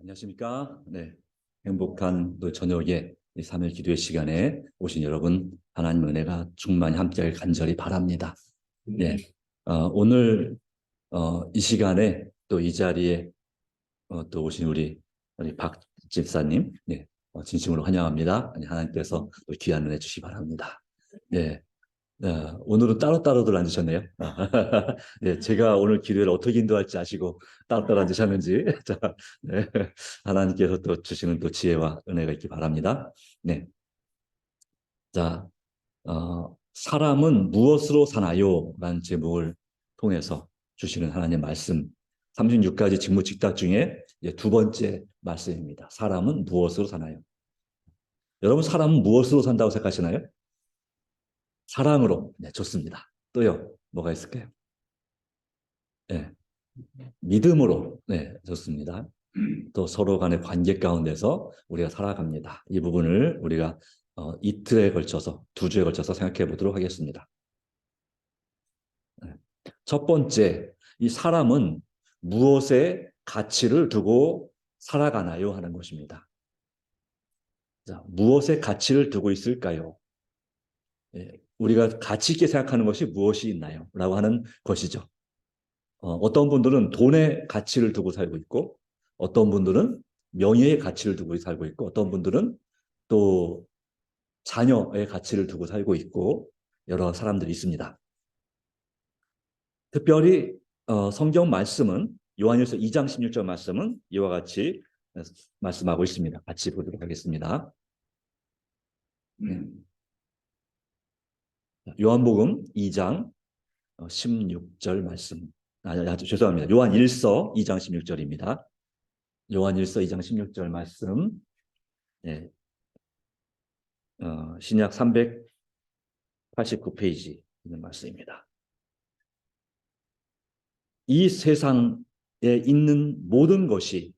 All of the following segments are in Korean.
안녕하십니까? 네. 행복한 또 저녁에 이 3일 기도의 시간에 오신 여러분, 하나님 은혜가 충만히 함께하길 간절히 바랍니다. 네. 오늘 이 시간에 또 이 자리에 또 오신 우리 박 집사님, 네. 진심으로 환영합니다. 하나님께서 또 귀한 은혜 주시기 바랍니다. 네. 오늘은 따로따로들 앉으셨네요. 네, 제가 오늘 기도를 어떻게 인도할지 아시고 따로따로 앉으셨는지. 자, 네, 하나님께서 또 주시는 또 지혜와 은혜가 있기 바랍니다. 네, 자, 사람은 무엇으로 사나요? 라는 제목을 통해서 주시는 하나님의 말씀. 36가지 직무직답 중에 이제 두 번째 말씀입니다. 사람은 무엇으로 사나요? 여러분, 사람은 무엇으로 산다고 생각하시나요? 사랑으로. 네, 좋습니다. 또요, 뭐가 있을까요? 네, 믿음으로. 네, 좋습니다. 또 서로 간의 관계 가운데서 우리가 살아갑니다. 이 부분을 우리가 이틀에 걸쳐서, 2주에 걸쳐서 생각해 보도록 하겠습니다. 네. 첫 번째, 이 사람은 무엇에 가치를 두고 살아가나요? 하는 것입니다. 자, 무엇에 가치를 두고 있을까요? 우리가 가치 있게 생각하는 것이 무엇이 있나요? 라고 하는 것이죠. 어떤 분들은 돈의 가치를 두고 살고 있고, 어떤 분들은 명예의 가치를 두고 살고 있고, 어떤 분들은 또 자녀의 가치를 두고 살고 있고, 여러 사람들이 있습니다. 특별히 성경 말씀은 요한일서 2장 16절 말씀은 이와 같이 말씀하고 있습니다. 같이 보도록 하겠습니다. 요한복음 2장 16절 말씀. 죄송합니다. 요한 1서 2장 16절입니다. 요한 1서 2장 16절 말씀. 네. 신약 389페이지 있는 말씀입니다. 이 세상에 있는 모든 것이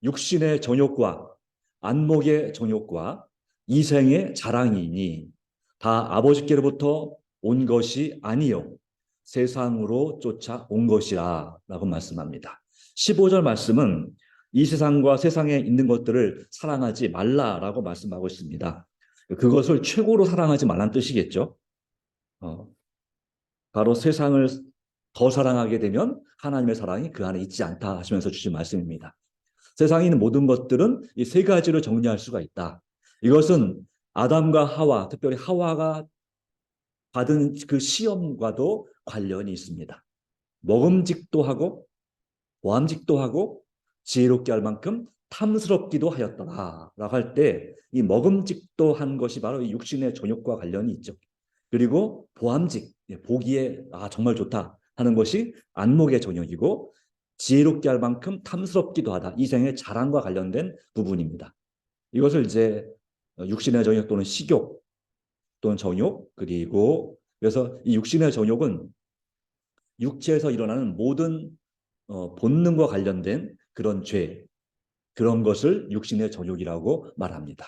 육신의 정욕과 안목의 정욕과 이생의 자랑이니 다 아버지께로부터 온 것이 아니요 세상으로 쫓아온 것이라 라고 말씀합니다. 15절 말씀은 이 세상과 세상에 있는 것들을 사랑하지 말라라고 말씀하고 있습니다. 그것을 최고로 사랑하지 말라는 뜻이겠죠. 바로 세상을 더 사랑하게 되면 하나님의 사랑이 그 안에 있지 않다 하시면서 주신 말씀입니다. 세상에 있는 모든 것들은 이 세 가지로 정리할 수가 있다. 이것은 아담과 하와, 특별히 하와가 받은 그 시험과도 관련이 있습니다. 먹음직도 하고 보암직도 하고 지혜롭게 할 만큼 탐스럽기도 하였더라 라고 할 때 이 먹음직도 한 것이 바로 이 육신의 정욕과 관련이 있죠. 그리고 보암직, 보기에 정말 좋다 하는 것이 안목의 정욕이고 지혜롭게 할 만큼 탐스럽기도 하다. 이생의 자랑과 관련된 부분입니다. 이것을 이제 육신의 정욕 또는 식욕 또는 정욕, 그리고 그래서 이 육신의 정욕은 육체에서 일어나는 모든 본능과 관련된 그런 죄, 그런 것을 육신의 정욕이라고 말합니다.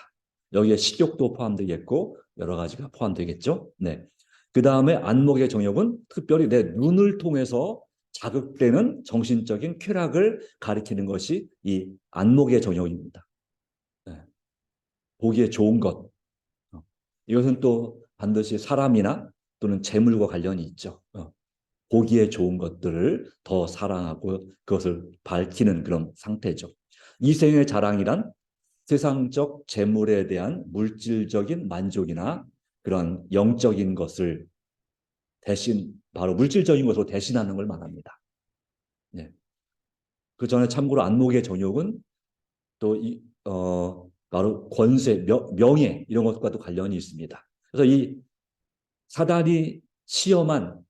여기에 식욕도 포함되겠고 여러 가지가 포함되겠죠. 네. 그 다음에 안목의 정욕은 특별히 내 눈을 통해서 자극되는 정신적인 쾌락을 가리키는 것이 이 안목의 정욕입니다. 네. 보기에 좋은 것. 이것은 또 반드시 사람이나 또는 재물과 관련이 있죠. 보기에 좋은 것들을 더 사랑하고 그것을 밝히는 그런 상태죠. 이생의 자랑이란 세상적 재물에 대한 물질적인 만족이나 그런 영적인 것을 대신 바로 물질적인 것으로 대신하는 걸 말합니다. 네. 그 전에 참고로 안목의 정욕은 또 바로 권세, 명예 이런 것과도 관련이 있습니다. 그래서 이 사단이 시험한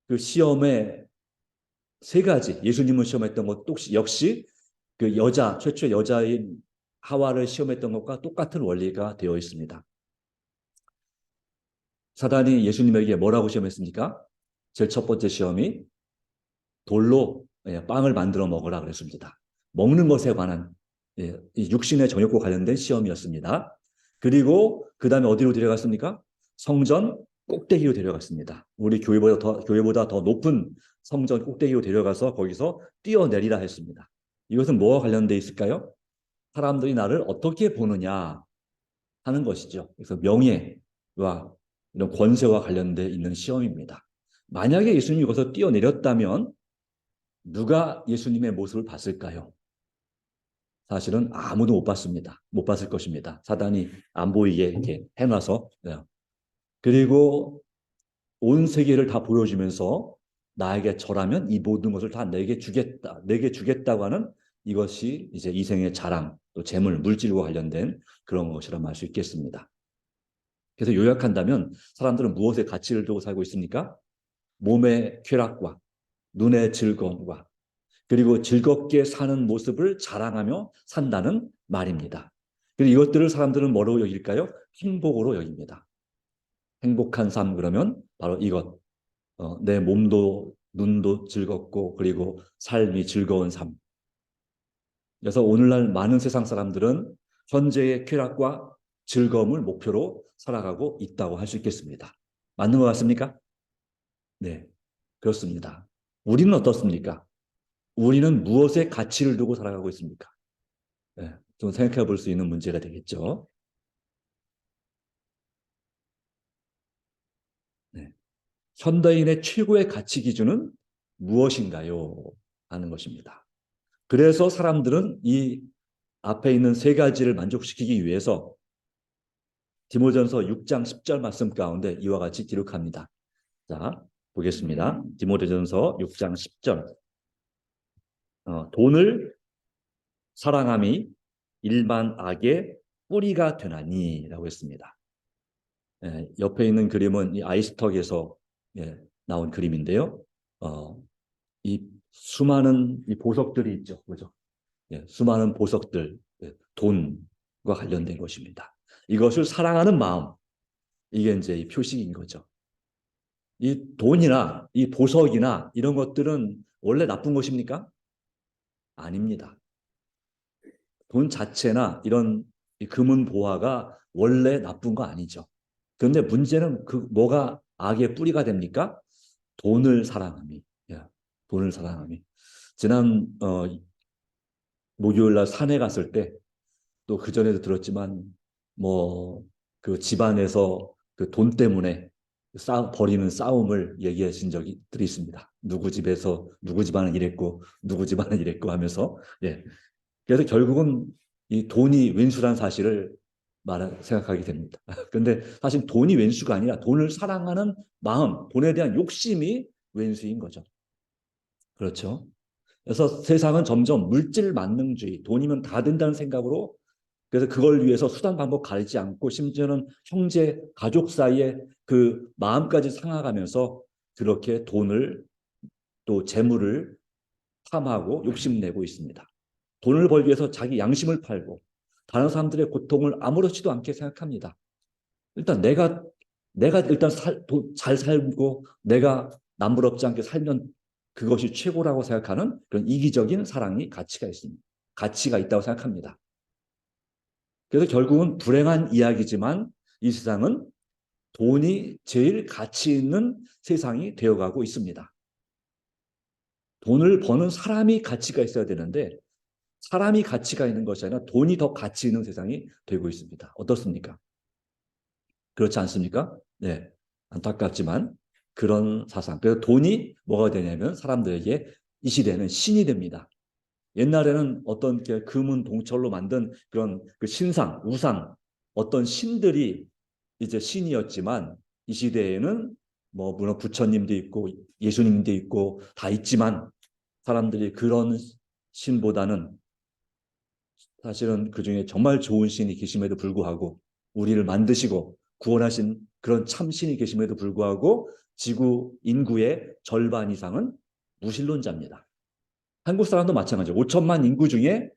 그 시험의 세 가지, 예수님을 시험했던 것 역시 그 최초의 여자인 하와를 시험했던 것과 똑같은 원리가 되어 있습니다. 사단이 예수님에게 뭐라고 시험했습니까? 제일 첫 번째 시험이 돌로 빵을 만들어 먹으라 그랬습니다. 먹는 것에 관한 육신의 정욕과 관련된 시험이었습니다. 그리고 그 다음에 어디로 데려갔습니까? 성전 꼭대기로 데려갔습니다. 우리 교회보다 더 높은 성전 꼭대기로 데려가서 거기서 뛰어내리라 했습니다. 이것은 뭐와 관련돼 있을까요? 사람들이 나를 어떻게 보느냐 하는 것이죠. 그래서 명예와 이런 권세와 관련돼 있는 시험입니다. 만약에 예수님이 여기서 뛰어내렸다면 누가 예수님의 모습을 봤을까요? 사실은 아무도 못 봤습니다. 못 봤을 것입니다. 사단이 안 보이게 이렇게 해놔서. 그리고 온 세계를 다 보여주면서 나에게 절하면 이 모든 것을 다 내게 주겠다. 내게 주겠다고 하는 이것이 이제 이생의 자랑, 또 재물, 물질과 관련된 그런 것이라 할 수 있겠습니다. 그래서 요약한다면 사람들은 무엇에 가치를 두고 살고 있습니까? 몸의 쾌락과 눈의 즐거움과 그리고 즐겁게 사는 모습을 자랑하며 산다는 말입니다. 그리고 이것들을 사람들은 뭐로 여길까요? 행복으로 여깁니다. 행복한 삶 그러면 바로 이것. 내 몸도 눈도 즐겁고 그리고 삶이 즐거운 삶. 그래서 오늘날 많은 세상 사람들은 현재의 쾌락과 즐거움을 목표로 살아가고 있다고 할 수 있겠습니다. 맞는 것 같습니까? 네, 그렇습니다. 우리는 어떻습니까? 우리는 무엇에 가치를 두고 살아가고 있습니까? 네, 좀 생각해 볼 수 있는 문제가 되겠죠. 네. 현대인의 최고의 가치 기준은 무엇인가요? 하는 것입니다. 그래서 사람들은 이 앞에 있는 세 가지를 만족시키기 위해서 디모전서 6장 10절 말씀 가운데 이와 같이 기록합니다. 자, 보겠습니다. 디모데전서 6장 10절. 돈을 사랑함이 일반 악의 뿌리가 되나니라고 했습니다. 옆에 있는 그림은 이 아이스톡에서 나온 그림인데요. 이 수많은 이 보석들이 있죠, 그죠? 수많은 보석들, 돈과 관련된 것입니다. 이것을 사랑하는 마음, 이게 이제 이 표식인 거죠. 이 돈이나 이 보석이나 이런 것들은 원래 나쁜 것입니까? 아닙니다. 돈 자체나 이런 금은 보화가 원래 나쁜 거 아니죠. 그런데 문제는 그 뭐가 악의 뿌리가 됩니까? 돈을 사랑함이. 돈을 사랑함이. 지난 목요일 날 산에 갔을 때 또 그전에도 들었지만 뭐 그 집안에서 그 돈 때문에 벌이는 싸움을 얘기하신 적이 있습니다. 누구 집에서 누구 집안은 이랬고 누구 집안은 이랬고 하면서 그래서 결국은 이 돈이 왼수란 사실을 생각하게 됩니다. 근데 사실 돈이 왼수가 아니라 돈을 사랑하는 마음, 돈에 대한 욕심이 왼수인 거죠. 그렇죠. 그래서 세상은 점점 물질 만능주의, 돈이면 다 된다는 생각으로 그래서 그걸 위해서 수단 방법 가리지 않고 심지어는 형제, 가족 사이에 그 마음까지 상하가면서 그렇게 돈을 또 재물을 탐하고 욕심내고 있습니다. 돈을 벌기 위해서 자기 양심을 팔고 다른 사람들의 고통을 아무렇지도 않게 생각합니다. 일단 내가 일단 잘 살고 내가 남부럽지 않게 살면 그것이 최고라고 생각하는 그런 이기적인 사랑이 가치가 있습니다. 가치가 있다고 생각합니다. 그래서 결국은 불행한 이야기지만 이 세상은 돈이 제일 가치 있는 세상이 되어가고 있습니다. 돈을 버는 사람이 가치가 있어야 되는데 사람이 가치가 있는 것이 아니라 돈이 더 가치 있는 세상이 되고 있습니다. 어떻습니까? 그렇지 않습니까? 네, 안타깝지만 그런 사상. 그래서 돈이 뭐가 되냐면 사람들에게 이 시대는 신이 됩니다. 옛날에는 어떤 금은 동철로 만든 그런 그 신상, 우상, 어떤 신들이 이제 신이었지만 이 시대에는 뭐 물론 부처님도 있고 예수님도 있고 다 있지만 사람들이 그런 신보다는 사실은 그중에 정말 좋은 신이 계심에도 불구하고 우리를 만드시고 구원하신 그런 참신이 계심에도 불구하고 지구 인구의 절반 이상은 무신론자입니다. 한국 사람도 마찬가지죠. 5천만 인구 중에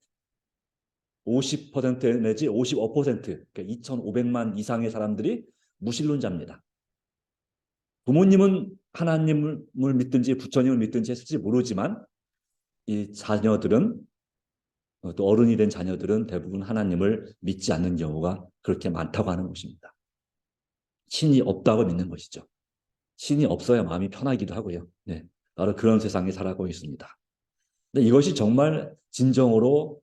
50% 내지 55%, 그러니까 2,500만 이상의 사람들이 무신론자입니다. 부모님은 하나님을 믿든지 부처님을 믿든지 했을지 모르지만 이 자녀들은 또 어른이 된 자녀들은 대부분 하나님을 믿지 않는 경우가 그렇게 많다고 하는 것입니다. 신이 없다고 믿는 것이죠. 신이 없어야 마음이 편하기도 하고요. 바로 그런 세상에 살아가고 있습니다. 근데 이것이 정말 진정으로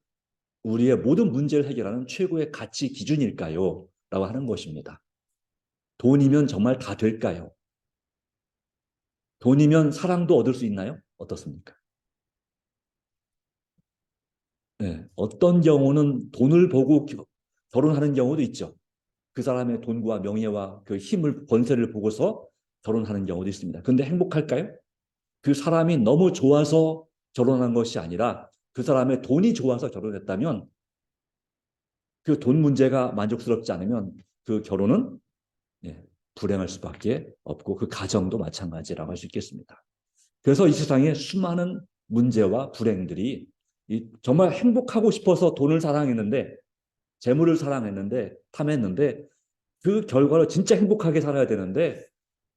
우리의 모든 문제를 해결하는 최고의 가치 기준일까요? 라고 하는 것입니다. 돈이면 정말 다 될까요? 돈이면 사랑도 얻을 수 있나요? 어떻습니까? 네, 어떤 경우는 돈을 보고 결혼하는 경우도 있죠. 그 사람의 돈과 명예와 그 힘을, 권세를 보고서 결혼하는 경우도 있습니다. 근데 행복할까요? 그 사람이 너무 좋아서 결혼한 것이 아니라 그 사람의 돈이 좋아서 결혼했다면 그 돈 문제가 만족스럽지 않으면 그 결혼은 예, 불행할 수밖에 없고 그 가정도 마찬가지라고 할 수 있겠습니다. 그래서 이 세상에 수많은 문제와 불행들이 정말 행복하고 싶어서 돈을 사랑했는데 재물을 사랑했는데 탐했는데 그 결과로 진짜 행복하게 살아야 되는데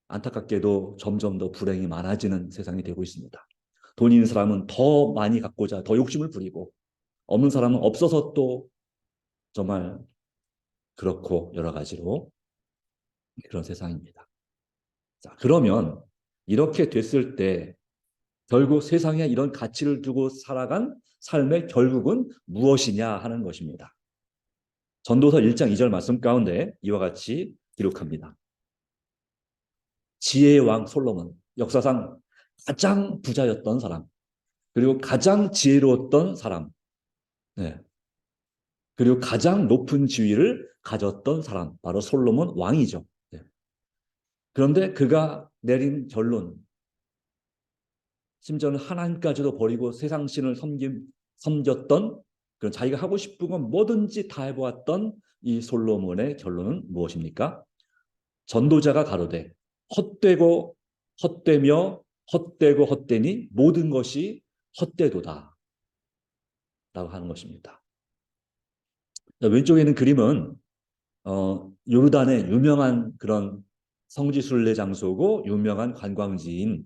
안타깝게도 점점 더 불행이 많아지는 세상이 되고 있습니다. 돈 있는 사람은 더 많이 갖고자 더 욕심을 부리고 없는 사람은 없어서 또 정말 그렇고 여러 가지로 그런 세상입니다. 자, 그러면 이렇게 됐을 때 결국 세상에 이런 가치를 두고 살아간 삶의 결국은 무엇이냐 하는 것입니다. 전도서 1장 2절 말씀 가운데 이와 같이 기록합니다. 지혜의 왕 솔로몬, 역사상 가장 부자였던 사람, 그리고 가장 지혜로웠던 사람, 네. 그리고 가장 높은 지위를 가졌던 사람, 바로 솔로몬 왕이죠. 네. 그런데 그가 내린 결론, 심지어는 하나님까지도 버리고 세상 신을 섬겼던 그런 자기가 하고 싶은 건 뭐든지 다 해보았던 이 솔로몬의 결론은 무엇입니까? 전도자가 가로되 헛되고 헛되며 헛되고 헛되니 모든 것이 헛되도다 라고 하는 것입니다. 왼쪽에 있는 그림은 요르단의 유명한 그런 성지순례 장소고 유명한 관광지인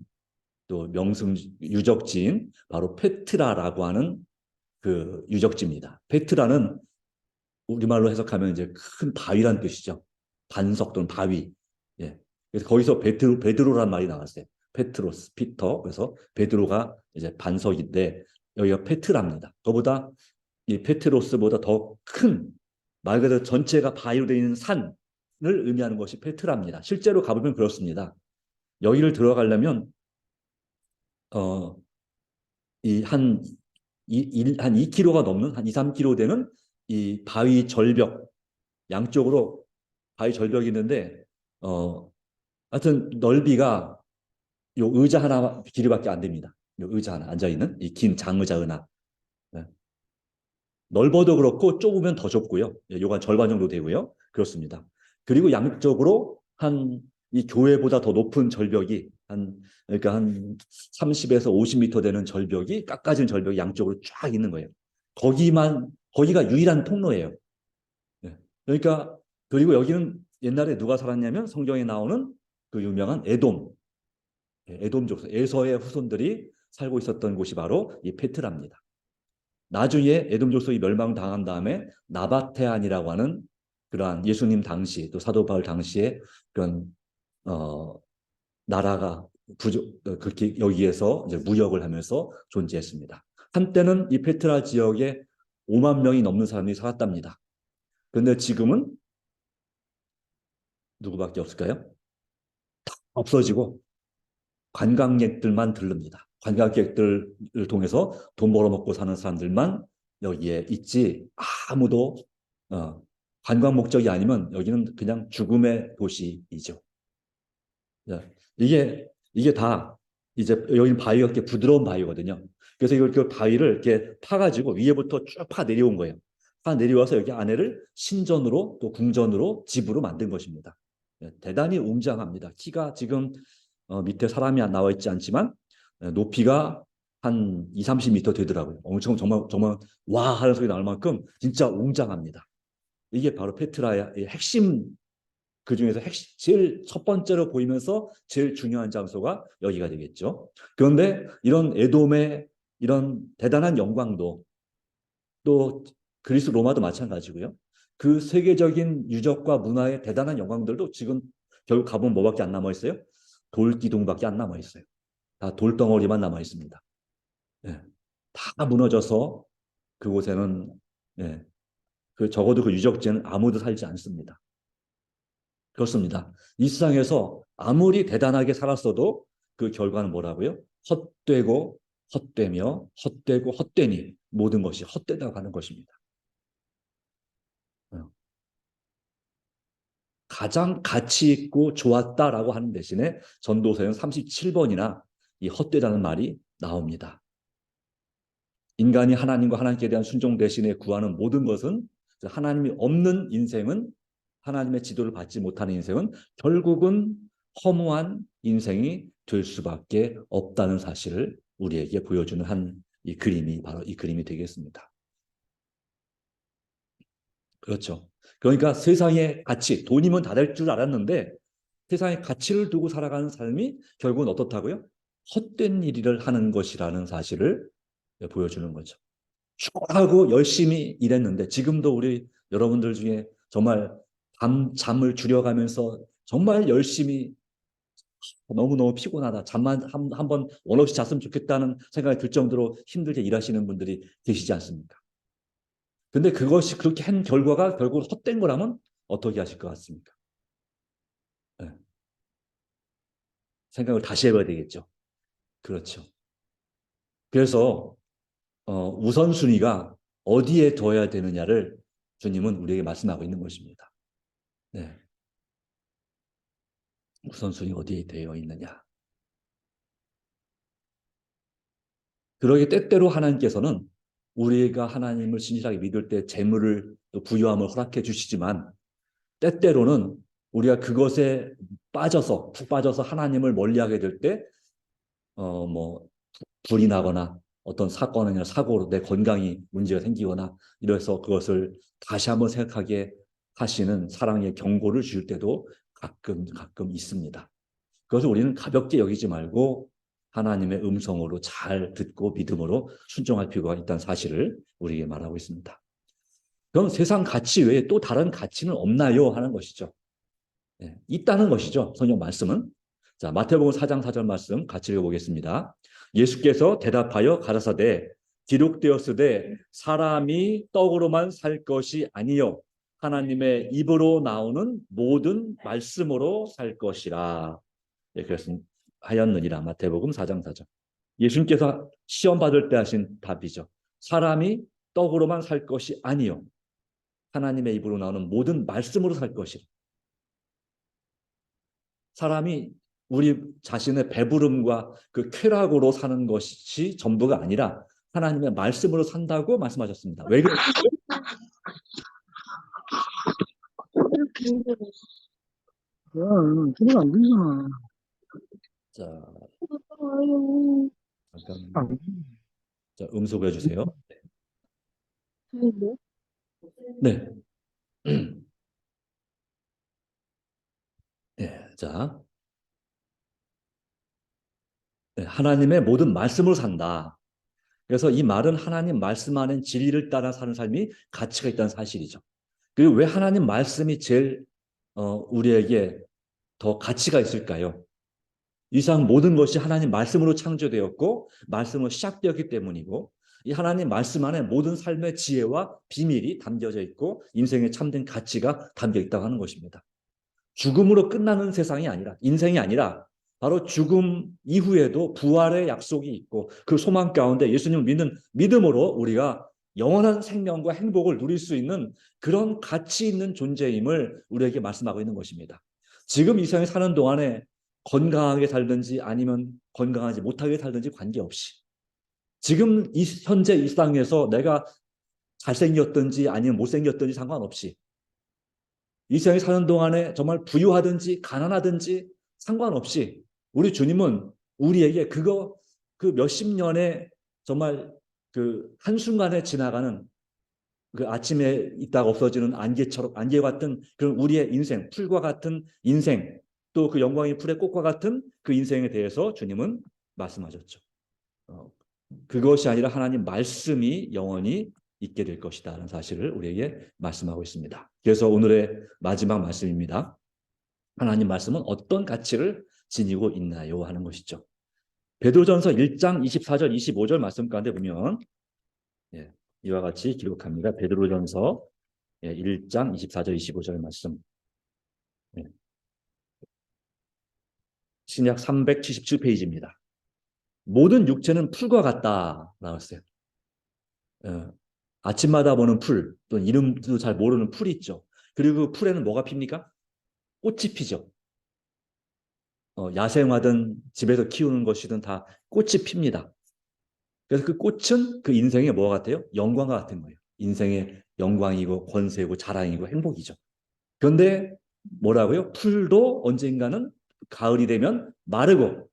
또 명승 유적지인 바로 페트라라고 하는 그 유적지입니다. 페트라는 우리말로 해석하면 이제 큰 바위란 뜻이죠. 반석 또는 바위. 예. 그래서 거기서 베드로란 말이 나왔어요. 페트로스, 피터. 그래서 베드로가 이제 반석인데 여기가 페트라입니다. 그보다 이 페트로스보다 더 큰 말 그대로 전체가 바위로 되어 있는 산을 의미하는 것이 페트라입니다. 실제로 가보면 그렇습니다. 여기를 들어가려면 어, 이한 한 2km가 넘는 한 2, 3km 되는 이 바위 절벽 양쪽으로 바위 절벽이 있는데 하여튼 넓이가 요 의자 하나 길이밖에 안 됩니다. 요 의자 하나 앉아 있는 이 긴 장의자 하나. 네. 넓어도 그렇고 좁으면 더 좁고요. 요건 절반 정도 되고요. 그렇습니다. 그리고 양쪽으로 한 이 교회보다 더 높은 절벽이 그러니까 한 30에서 50m 되는 절벽이 깎아진 절벽이 양쪽으로 쫙 있는 거예요. 거기가 유일한 통로예요. 네. 그러니까 그리고 여기는 옛날에 누가 살았냐면 성경에 나오는 그 유명한 에돔, 에돔 족속, 에서의 후손들이 살고 있었던 곳이 바로 이 페트라입니다. 나중에 에돔 족속이 멸망당한 다음에 나바테안이라고 하는 그러한 예수님 당시 또 사도 바울 당시에 그런 어, 나라가 그렇게 여기에서 이제 무역을 하면서 존재했습니다. 한때는 이 페트라 지역에 5만 명이 넘는 사람이 살았답니다. 그런데 지금은 누구밖에 없을까요? 없어지고 관광객들만 들릅니다. 관광객들을 통해서 돈 벌어먹고 사는 사람들만 여기에 있지 아무도 관광 목적이 아니면 여기는 그냥 죽음의 도시이죠. 이게 다 이제 여기는 바위가 이렇게 부드러운 바위거든요. 그래서 이걸 그 바위를 이렇게 파가지고 위에부터 쭉 파 내려온 거예요. 파 내려와서 여기 안에를 신전으로 또 궁전으로 집으로 만든 것입니다. 대단히 웅장합니다. 키가 지금 밑에 사람이 나와 있지 않지만 높이가 한 2, 30m 되더라고요. 엄청 정말 정말 와 하는 소리 나올 만큼 진짜 웅장합니다. 이게 바로 페트라의 핵심 그 중에서 제일 첫 번째로 보이면서 제일 중요한 장소가 여기가 되겠죠. 그런데 이런 에돔의 이런 대단한 영광도 또 그리스 로마도 마찬가지고요. 그 세계적인 유적과 문화의 대단한 영광들도 지금 결국 가보면 뭐밖에 안 남아 있어요? 돌기둥밖에 안 남아 있어요. 다 돌덩어리만 남아 있습니다. 네. 다 무너져서 그곳에는 예, 적어도 그 유적지는 아무도 살지 않습니다. 그렇습니다. 이 세상에서 아무리 대단하게 살았어도 그 결과는 뭐라고요? 헛되고 헛되며 헛되고 헛되니 모든 것이 헛되다고 하는 것입니다. 어. 가장 가치 있고 좋았다라고 하는 대신에 전도서에는 37번이나 이 헛되다는 말이 나옵니다. 인간이 하나님과 하나님께 대한 순종 대신에 구하는 모든 것은 하나님이 없는 인생은 하나님의 지도를 받지 못하는 인생은 결국은 허무한 인생이 될 수밖에 없다는 사실을 우리에게 보여주는 한 이 그림이 바로 이 그림이 되겠습니다. 그렇죠. 그러니까 세상의 가치, 돈이면 다 될 줄 알았는데 세상의 가치를 두고 살아가는 삶이 결국은 어떻다고요? 헛된 일을 하는 것이라는 사실을 보여주는 거죠. 죽어라고 열심히 일했는데 지금도 우리 여러분들 중에 정말 잠을 줄여가면서 정말 열심히 너무너무 피곤하다. 잠만 한 번 원 없이 잤으면 좋겠다는 생각이 들 정도로 힘들게 일하시는 분들이 계시지 않습니까? 근데 그것이 그렇게 한 결과가 결국 헛된 거라면 어떻게 하실 것 같습니까? 네. 생각을 다시 해봐야 되겠죠. 그렇죠. 그래서 우선순위가 어디에 둬야 되느냐를 주님은 우리에게 말씀하고 있는 것입니다. 네. 우선순위 어디에 되어 있느냐. 그러기 때때로 하나님께서는 우리가 하나님을 진실하게 믿을 때 재물을 또 부유함을 허락해 주시지만 때때로는 우리가 그것에 빠져서 푹 빠져서 하나님을 멀리하게 될 때 뭐 불이 나거나 어떤 사건이나 사고로 내 건강이 문제가 생기거나 이래서 그것을 다시 한번 생각하게 하시는 사랑의 경고를 주실 때도 가끔 있습니다. 그것을 우리는 가볍게 여기지 말고 하나님의 음성으로 잘 듣고 믿음으로 순종할 필요가 있다는 사실을 우리에게 말하고 있습니다. 그럼 세상 가치 외에 또 다른 가치는 없나요? 하는 것이죠. 네, 있다는 것이죠. 성경 말씀은. 자, 마태복음 4장 4절 말씀 같이 읽어보겠습니다. 예수께서 대답하여 가라사대 기록되었으되 사람이 떡으로만 살 것이 아니요 하나님의 입으로 나오는 모든 말씀으로 살 것이라. 예, 그래서 하였느니라. 마태복음 4장 4절. 예수님께서 시험 받을 때 하신 답이죠. 사람이 떡으로만 살 것이 아니요 하나님의 입으로 나오는 모든 말씀으로 살 것이라. 사람이 우리 자신의 배부름과 그 쾌락으로 사는 것이 전부가 아니라 하나님의 말씀으로 산다고 말씀하셨습니다. 왜 그럴까요? 소리가 안 들리잖아. 자, 잠깐, 안 자, 음소거 해주세요. 네. 네, 자, 네, 하나님의 모든 말씀으로 산다. 그래서 이 말은 하나님 말씀 안에 진리를 따라 사는 삶이 가치가 있다는 사실이죠. 그리고 왜 하나님 말씀이 제일 우리에게 더 가치가 있을까요? 이 세상 모든 것이 하나님 말씀으로 창조되었고 말씀으로 시작되었기 때문이고 이 하나님 말씀 안에 모든 삶의 지혜와 비밀이 담겨져 있고 인생의 참된 가치가 담겨 있다고 하는 것입니다. 죽음으로 끝나는 세상이 아니라 인생이 아니라 바로 죽음 이후에도 부활의 약속이 있고 그 소망 가운데 예수님을 믿는 믿음으로 우리가 영원한 생명과 행복을 누릴 수 있는 그런 가치 있는 존재임을 우리에게 말씀하고 있는 것입니다. 지금 이 세상에 사는 동안에 건강하게 살든지 아니면 건강하지 못하게 살든지 관계없이 지금 현재 이 땅에서 내가 잘생겼든지 아니면 못생겼든지 상관없이 이 세상에 사는 동안에 정말 부유하든지 가난하든지 상관없이 우리 주님은 우리에게 그 몇십 년에 정말 그 한순간에 지나가는 그 아침에 있다가 없어지는 안개 같은 그런 우리의 인생, 풀과 같은 인생, 또 그 영광의 풀의 꽃과 같은 그 인생에 대해서 주님은 말씀하셨죠. 그것이 아니라 하나님 말씀이 영원히 있게 될 것이다라는 사실을 우리에게 말씀하고 있습니다. 그래서 오늘의 마지막 말씀입니다. 하나님 말씀은 어떤 가치를 지니고 있나요? 하는 것이죠. 베드로전서 1장 24절 25절 말씀 가운데 보면 이와 같이 기록합니다. 베드로전서 1장 24절 25절 말씀. 신약 377페이지입니다. 모든 육체는 풀과 같다 나왔어요. 아침마다 보는 풀, 또는 이름도 잘 모르는 풀이 있죠. 그리고 그 풀에는 뭐가 핍니까? 꽃이 피죠. 야생화든 집에서 키우는 것이든 다 꽃이 핍니다. 그래서 그 꽃은 그 인생의 뭐가 같아요? 영광과 같은 거예요. 인생의 영광이고 권세고 자랑이고 행복이죠. 그런데 뭐라고요? 풀도 언젠가는 가을이 되면 마르고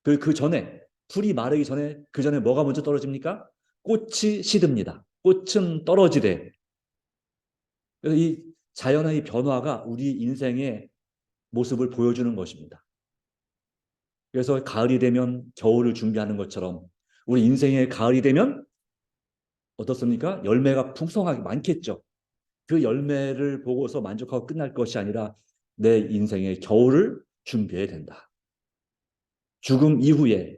그 전에 풀이 마르기 전에 그 전에 뭐가 먼저 떨어집니까? 꽃이 시듭니다. 꽃은 떨어지되. 그래서 이 자연의 변화가 우리 인생의 모습을 보여주는 것입니다. 그래서 가을이 되면 겨울을 준비하는 것처럼 우리 인생의 가을이 되면 어떻습니까? 열매가 풍성하게 많겠죠. 그 열매를 보고서 만족하고 끝날 것이 아니라 내 인생의 겨울을 준비해야 된다. 죽음 이후에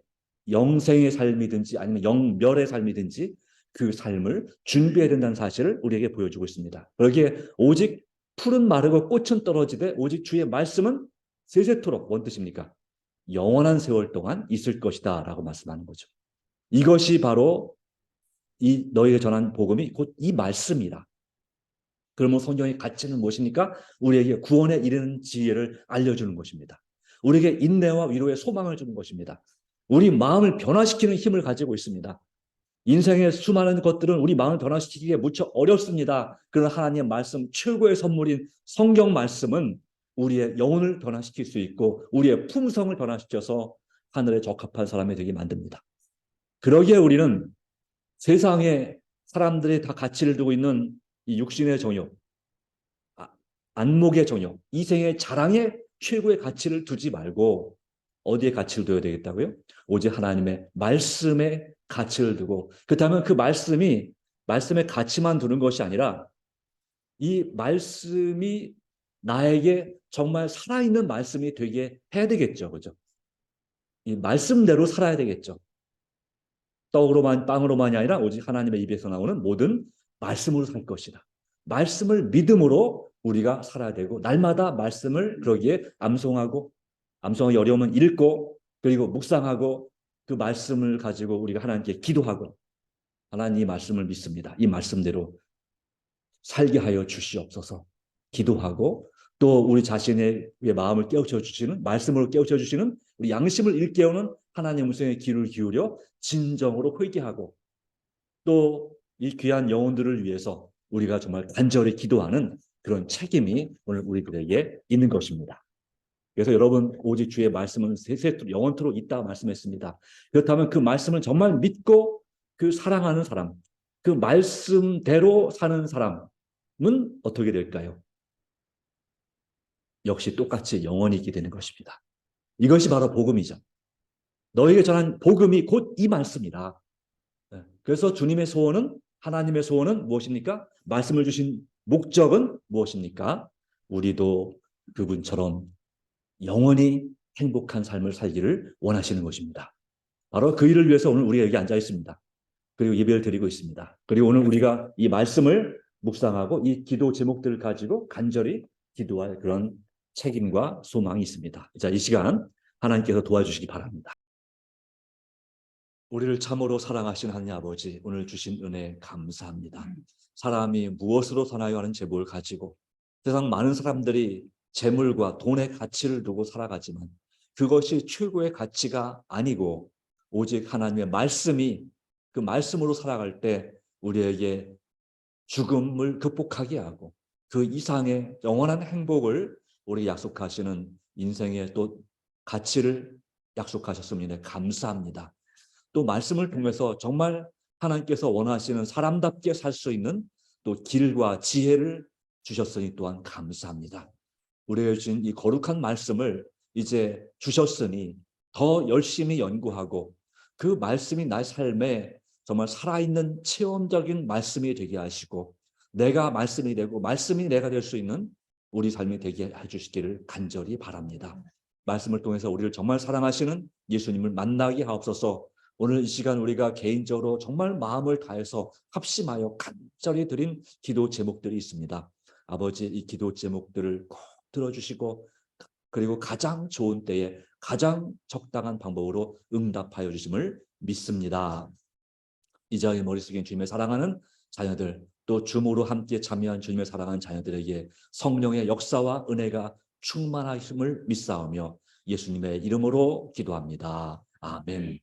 영생의 삶이든지 아니면 영멸의 삶이든지 그 삶을 준비해야 된다는 사실을 우리에게 보여주고 있습니다. 그러기에 오직 풀은 마르고 꽃은 떨어지되 오직 주의 말씀은 세세토록 뭔 뜻입니까? 영원한 세월 동안 있을 것이다 라고 말씀하는 거죠. 이것이 바로 이 너희에게 전한 복음이 곧 이 말씀이다. 그러면 성경의 가치는 무엇입니까? 우리에게 구원에 이르는 지혜를 알려주는 것입니다. 우리에게 인내와 위로의 소망을 주는 것입니다. 우리 마음을 변화시키는 힘을 가지고 있습니다. 인생의 수많은 것들은 우리 마음을 변화시키기에 무척 어렵습니다. 그러나 하나님의 말씀, 최고의 선물인 성경 말씀은 우리의 영혼을 변화시킬 수 있고 우리의 품성을 변화시켜서 하늘에 적합한 사람이 되게 만듭니다. 그러기에 우리는 세상에 사람들이 다 가치를 두고 있는 이 육신의 정욕, 안목의 정욕, 이생의 자랑에 최고의 가치를 두지 말고 어디에 가치를 둬야 되겠다고요? 오직 하나님의 말씀에 가치를 두고, 그렇다면 그 말씀의 가치만 두는 것이 아니라 이 말씀이 나에게 정말 살아있는 말씀이 되게 해야 되겠죠. 그죠? 이 말씀대로 살아야 되겠죠. 떡으로만, 빵으로만이 아니라 오직 하나님의 입에서 나오는 모든 말씀으로 살 것이다. 말씀을 믿음으로 우리가 살아야 되고, 날마다 말씀을 그러기에 암송하기 어려우면 읽고, 그리고 묵상하고, 그 말씀을 가지고 우리가 하나님께 기도하고, 하나님 이 말씀을 믿습니다. 이 말씀대로 살게 하여 주시옵소서 기도하고, 또 우리 자신의 마음을 깨우쳐 주시는, 말씀으로 깨우쳐 주시는 우리 양심을 일깨우는 하나님의 음성에 귀를 기울여 진정으로 회개하고, 또 이 귀한 영혼들을 위해서 우리가 정말 간절히 기도하는 그런 책임이 오늘 우리들에게 있는 것입니다. 그래서 여러분, 오직 주의 말씀은 세세토록 영원토록 있다 말씀했습니다. 그렇다면 그 말씀을 정말 믿고 그 사랑하는 사람, 그 말씀대로 사는 사람은 어떻게 될까요? 역시 똑같이 영원히 있게 되는 것입니다. 이것이 바로 복음이죠. 너에게 전한 복음이 곧 이 말씀이다. 그래서 주님의 소원은, 하나님의 소원은 무엇입니까? 말씀을 주신 목적은 무엇입니까? 우리도 그분처럼 영원히 행복한 삶을 살기를 원하시는 것입니다. 바로 그 일을 위해서 오늘 우리가 여기 앉아 있습니다. 그리고 예배를 드리고 있습니다. 그리고 오늘 우리가 이 말씀을 묵상하고 이 기도 제목들을 가지고 간절히 기도할 그런 책임과 소망이 있습니다. 자, 이 시간 하나님께서 도와주시기 바랍니다. 우리를 참으로 사랑하신 하나님 아버지, 오늘 주신 은혜 감사합니다. 사람이 무엇으로 사나요 하는 제목을 가지고 세상 많은 사람들이 재물과 돈의 가치를 두고 살아가지만 그것이 최고의 가치가 아니고 오직 하나님의 말씀이, 그 말씀으로 살아갈 때 우리에게 죽음을 극복하게 하고 그 이상의 영원한 행복을 우리 약속하시는 인생의 또 가치를 약속하셨습니다. 감사합니다. 또 말씀을 통해서 정말 하나님께서 원하시는 사람답게 살 수 있는 또 길과 지혜를 주셨으니 또한 감사합니다. 우리에게 주신 이 거룩한 말씀을 이제 주셨으니 더 열심히 연구하고 그 말씀이 나의 삶에 정말 살아있는 체험적인 말씀이 되게 하시고 내가 말씀이 되고 말씀이 내가 될 수 있는 우리 삶이 되게 해주시기를 간절히 바랍니다. 말씀을 통해서 우리를 정말 사랑하시는 예수님을 만나게 하옵소서. 오늘 이 시간 우리가 개인적으로 정말 마음을 다해서 합심하여 간절히 드린 기도 제목들이 있습니다. 아버지, 이 기도 제목들을 꼭 들어주시고 그리고 가장 좋은 때에 가장 적당한 방법으로 응답하여 주심을 믿습니다. 이자의 머릿속에 주님의 사랑하는 자녀들, 또 주모로 함께 참여한 주님의 사랑하는 자녀들에게 성령의 역사와 은혜가 충만하심을 믿사오며 예수님의 이름으로 기도합니다. 아멘.